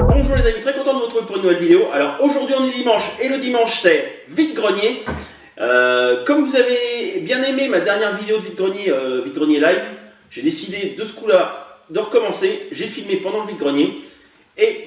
Bonjour les amis, très content de vous retrouver pour une nouvelle vidéo. Alors aujourd'hui on est dimanche et le dimanche c'est vide-grenier. Comme vous avez bien aimé ma dernière vidéo de vide-grenier live, j'ai décidé de ce coup-là de recommencer. J'ai filmé pendant le vide-grenier. Et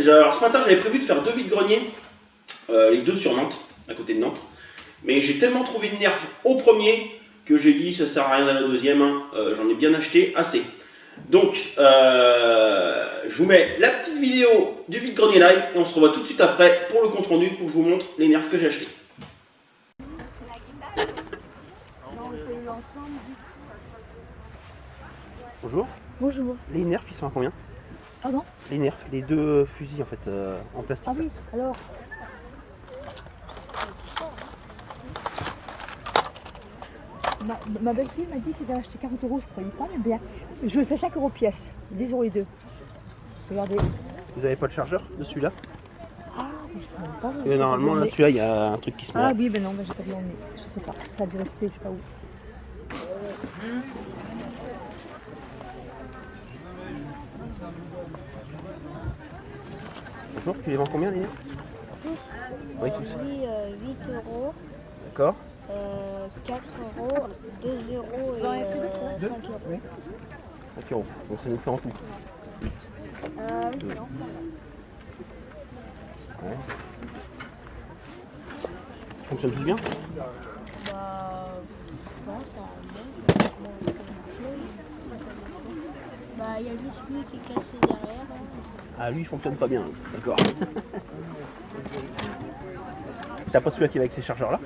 alors ce matin j'avais prévu de faire deux vide-greniers, les deux sur Nantes, à côté de Nantes. Mais j'ai tellement trouvé de nerfs au premier que j'ai dit ça sert à rien d'aller au deuxième, hein. J'en ai bien acheté assez. Donc je vous mets la petite vidéo du vide-grenier live et on se revoit tout de suite après pour le compte rendu pour que je vous montre les nerfs que j'ai achetés. Bonjour. Bonjour. Les nerfs ils sont à combien? Pardon? Les nerfs, les deux fusils en fait en plastique. Ah oui, alors. Ma belle-fille m'a dit qu'ils avaient acheté 40 €, je croyais pas, mais bien. Je le fais 5 € pièce, 10 € les deux. Regardez. Vous avez pas le chargeur de celui-là? Ah, mais je ne connais pas. Et normalement là celui-là il y a un truc qui se met. Ah oui, ben non, ben, j'ai pas demandé. Je sais pas. Ça a dû rester, je sais pas où. Bonjour, tu les vends combien les nerfs? Tous. Oui, tous. Lui, 8 €, D'accord. 4 €, 2 € et 5 €. Oui. 5 €. Donc ça nous fait en tout. Oui, Ouais. Ils fonctionnent tous bien? bah, je pense, bah, il y a juste lui qui est cassé derrière. Hein. Ah lui il fonctionne pas bien, d'accord. T'as pas celui-là qui va avec ces chargeurs là?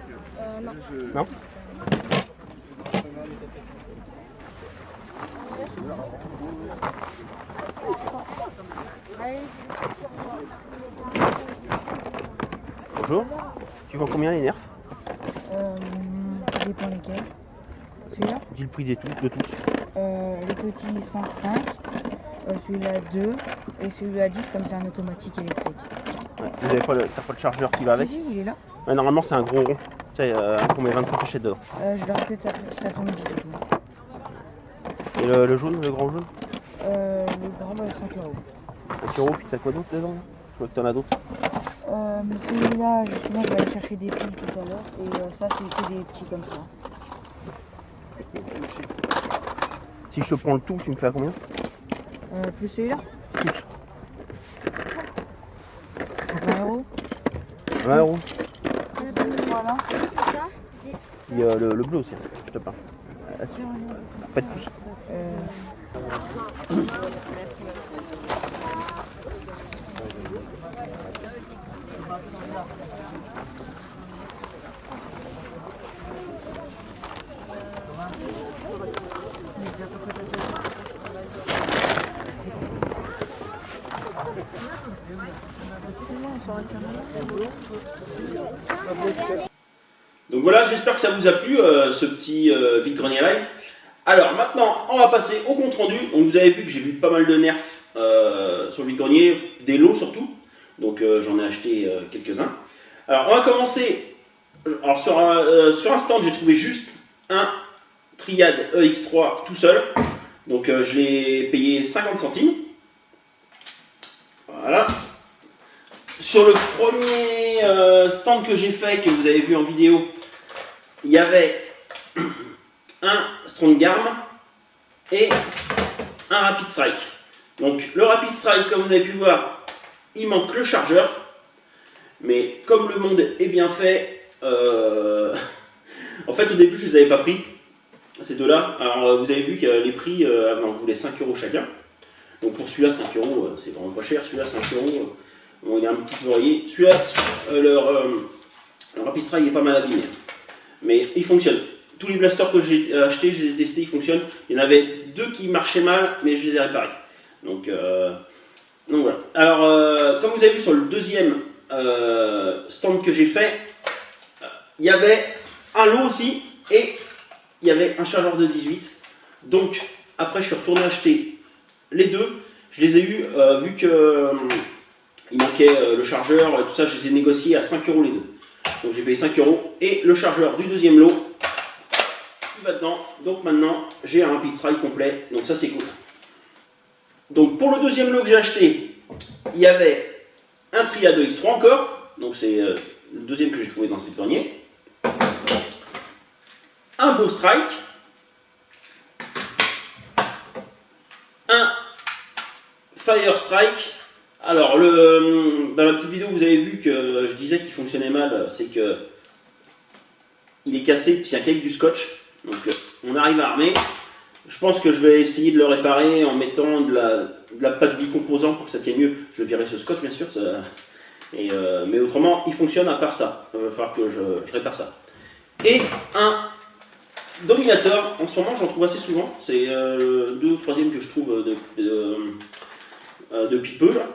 Non. Non? Bonjour, tu vends combien les nerfs? Ça dépend lesquels. Celui-là, Dis le prix de tous. le petit 5,5, celui-là 2, et celui-là 10, comme c'est un automatique électrique. Ouais. Vous avez pas t'as pas le chargeur qui va avec? Si, il est là. Ouais, normalement c'est un gros rond. Tu sais, on met 25 fléchettes dedans. Je l'ai racheté cet après-midi. Et le jaune, le grand jaune? Le grand, 5 €. 5 €, puis t'as quoi d'autre dedans là? Je vois que t'en as d'autres. Celui-là, justement, je vais aller chercher des piles tout à l'heure. Et ça, c'est que des petits comme ça. Si je te prends le tout, tu me fais à combien? Plus celui-là, Plus. 20 €. 20 €. Voilà. Puis le bleu aussi, hein, je te parle. Faites tous. Donc voilà, j'espère que ça vous a plu ce petit vide-grenier live. Alors maintenant, on va passer au compte rendu. Donc vous avez vu que j'ai vu pas mal de nerfs sur le vide-grenier, des lots surtout. Donc j'en ai acheté quelques-uns. Alors on va commencer. Alors sur un stand, j'ai trouvé juste un Triad EX3 tout seul. Donc je l'ai payé 50 centimes. Voilà. Sur le premier stand que j'ai fait, que vous avez vu en vidéo, il y avait un Strongarm et un Rapid Strike. Donc le Rapid Strike, comme vous avez pu voir, il manque le chargeur. Mais comme le monde est bien fait, en fait au début je ne les avais pas pris, ces deux-là. Alors vous avez vu que les prix, on voulait 5 € chacun. Donc pour celui-là 5 €, c'est vraiment pas cher. Celui-là 5 €. Bon, il est un petit peu rayé. Celui-là, le Rapid Strike est pas mal abîmé. Mais il fonctionne. Tous les blasters que j'ai achetés, je les ai testés, ils fonctionnent. Il y en avait deux qui marchaient mal, mais je les ai réparés. Donc voilà. Alors, comme vous avez vu sur le deuxième stand que j'ai fait, il y avait un lot aussi, et il y avait un chargeur de 18. Donc, après, je suis retourné acheter les deux. Je les ai eus, vu que il manquait le chargeur, tout ça, je les ai négociés à 5 € les deux. Donc j'ai payé 5 €. Et le chargeur du deuxième lot, il va dedans. Donc maintenant, j'ai un Rapid Strike complet. Donc ça, c'est cool. Donc pour le deuxième lot que j'ai acheté, il y avait un Triad X3 encore. Donc c'est le deuxième que j'ai trouvé dans ce vide-grenier. Un Bow Strike. Un Fire Strike. Alors, dans la petite vidéo, vous avez vu que je disais qu'il fonctionnait mal. C'est que il est cassé, il tient qu'avec du scotch. Donc on arrive à armer. Je pense que je vais essayer de le réparer en mettant de la pâte bicomposant pour que ça tienne mieux. Je vais virer ce scotch bien sûr. Mais autrement, il fonctionne à part ça. Il va falloir que je répare ça. Et un Dominator, en ce moment j'en trouve assez souvent. C'est le 2 ou 3e que je trouve depuis peu. Là.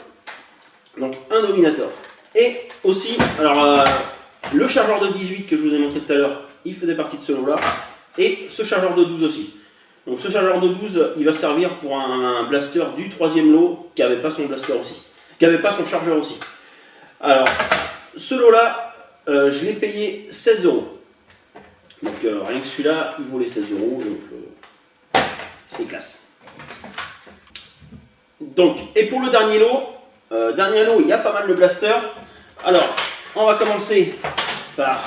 Donc un Dominator. Et aussi, alors le chargeur de 18 que je vous ai montré tout à l'heure, il faisait partie de ce lot là. Et ce chargeur de 12 aussi. Donc ce chargeur de 12, il va servir pour un blaster du 3e lot qui n'avait pas son blaster aussi. Qui n'avait pas son chargeur aussi. Alors, ce lot là, je l'ai payé 16 €. Donc rien que celui-là, il vaut les 16 €. Donc c'est classe. Donc, et pour le dernier lot, il y a pas mal de blasters. Alors, on va commencer par...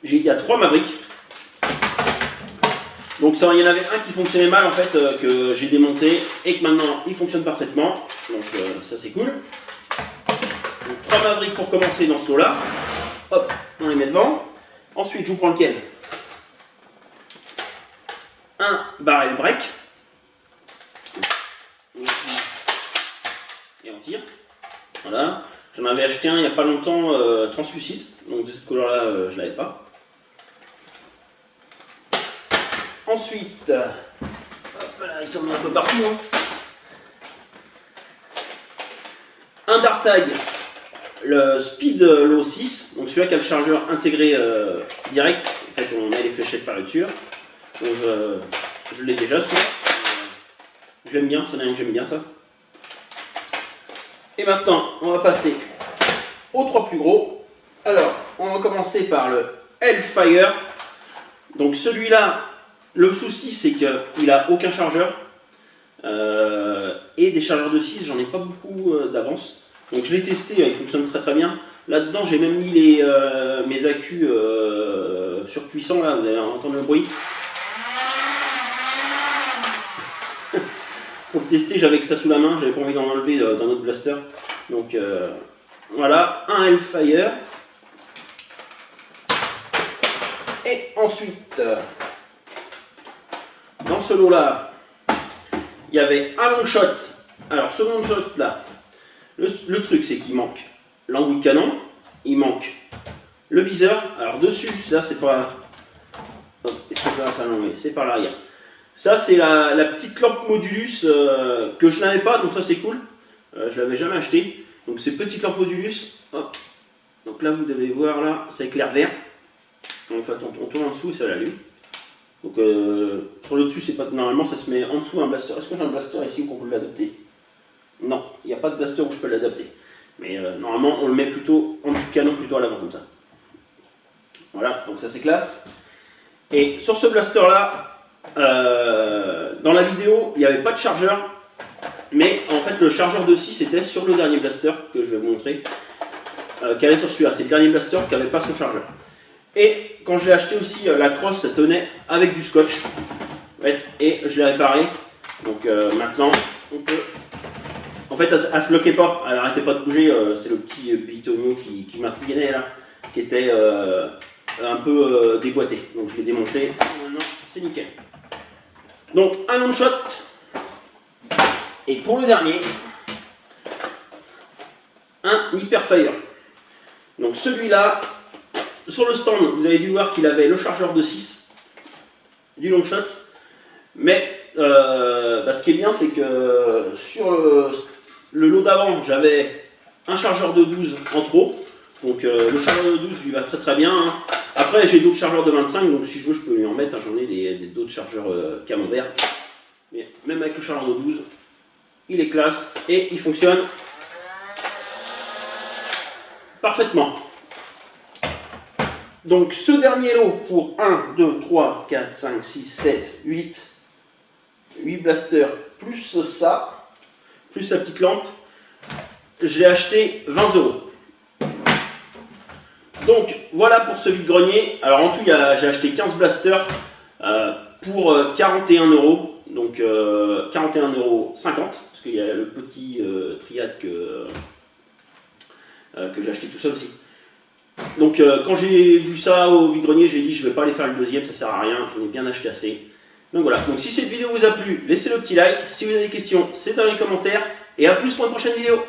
Il y a 3 Maverick. Donc ça, il y en avait un qui fonctionnait mal en fait, que j'ai démonté et que maintenant il fonctionne parfaitement. Donc ça c'est cool. Donc 3 Maverick pour commencer dans ce lot-là. Hop, on les met devant. Ensuite, je vous prends lequel? Un barrel break. Et on tire. Voilà. J'en avais acheté un il n'y a pas longtemps, translucide. Donc de cette couleur-là, je ne l'avais pas. Ensuite, hop là, il s'en met un peu partout. Hein. Un Dart Tag, le Speed Low 6, donc celui-là qui a le chargeur intégré direct. En fait, on met les fléchettes par dessus. Donc, je l'ai déjà celui-là. Je l'aime bien, ça n'est rien que j'aime bien ça. Et maintenant, on va passer aux 3 plus gros. Alors, on va commencer par le Hellfire. Donc celui-là, le souci c'est qu'il n'a aucun chargeur. Et des chargeurs de 6, j'en ai pas beaucoup d'avance. Donc je l'ai testé, il fonctionne très très bien. Là-dedans, j'ai même mis mes accus surpuissants, là, vous allez entendre le bruit. Pour le tester, j'avais que ça sous la main, j'avais pas envie d'en enlever d'un autre blaster. Donc voilà, un Hellfire. Et ensuite, dans ce lot-là, il y avait un long shot. Alors ce long shot là, le truc c'est qu'il manque l'embout de canon, il manque le viseur. Alors dessus, ça c'est pas... Est-ce que je vais ça l'enlever? C'est par l'arrière. Ça c'est la petite lampe Modulus que je n'avais pas, donc ça c'est cool. Je l'avais jamais acheté. Donc ces petites lampes Modulus, hop. Donc là vous devez voir là, ça éclaire vert. En fait on tourne en dessous et ça l'allume. Donc sur le dessus, c'est pas normalement ça se met en dessous un blaster. Est-ce que j'ai un blaster ici où on peut l'adapter? Non, il n'y a pas de blaster où je peux l'adapter. Mais normalement on le met plutôt en dessous du canon, plutôt à l'avant comme ça. Voilà, donc ça c'est classe. Et sur ce blaster là, dans la vidéo il n'y avait pas de chargeur. Mais en fait le chargeur de 6 était sur le dernier blaster que je vais vous montrer. Qui allait sur celui-là, c'est le dernier blaster qui n'avait pas son chargeur. Et quand je l'ai acheté aussi, la crosse ça tenait avec du scotch. Et je l'ai réparé. Donc maintenant, on peut... En fait, elle ne se loquait pas, elle n'arrêtait pas de bouger. C'était le petit bitonio qui m'appuyait là, qui était un peu déboîté. Donc je l'ai démonté. Maintenant, c'est nickel. Donc un long shot. Et pour le dernier, un Hyperfire. Donc celui-là... Sur le stand, vous avez dû voir qu'il avait le chargeur de 6 du long shot. Mais ce qui est bien, c'est que sur le lot d'avant, j'avais un chargeur de 12 en trop. Donc le chargeur de 12 lui va très très bien. Hein. Après, j'ai d'autres chargeurs de 25, donc si je veux, je peux lui en mettre. Hein. J'en ai d'autres chargeurs camembert. Mais même avec le chargeur de 12, il est classe et il fonctionne parfaitement. Donc ce dernier lot pour 1, 2, 3, 4, 5, 6, 7, 8 blasters plus ça, plus la petite lampe, je l'ai acheté 20 €. Donc voilà pour ce vide-grenier. Alors en tout j'ai acheté 15 blasters pour 41 €. Donc 41,50 €, parce qu'il y a le petit triade que j'ai acheté tout seul aussi. Donc quand j'ai vu ça au vide-grenier, j'ai dit je vais pas aller faire le deuxième, ça sert à rien, j'en ai bien acheté assez. Donc voilà, donc si cette vidéo vous a plu, laissez le petit like, si vous avez des questions, c'est dans les commentaires, et à plus pour une prochaine vidéo.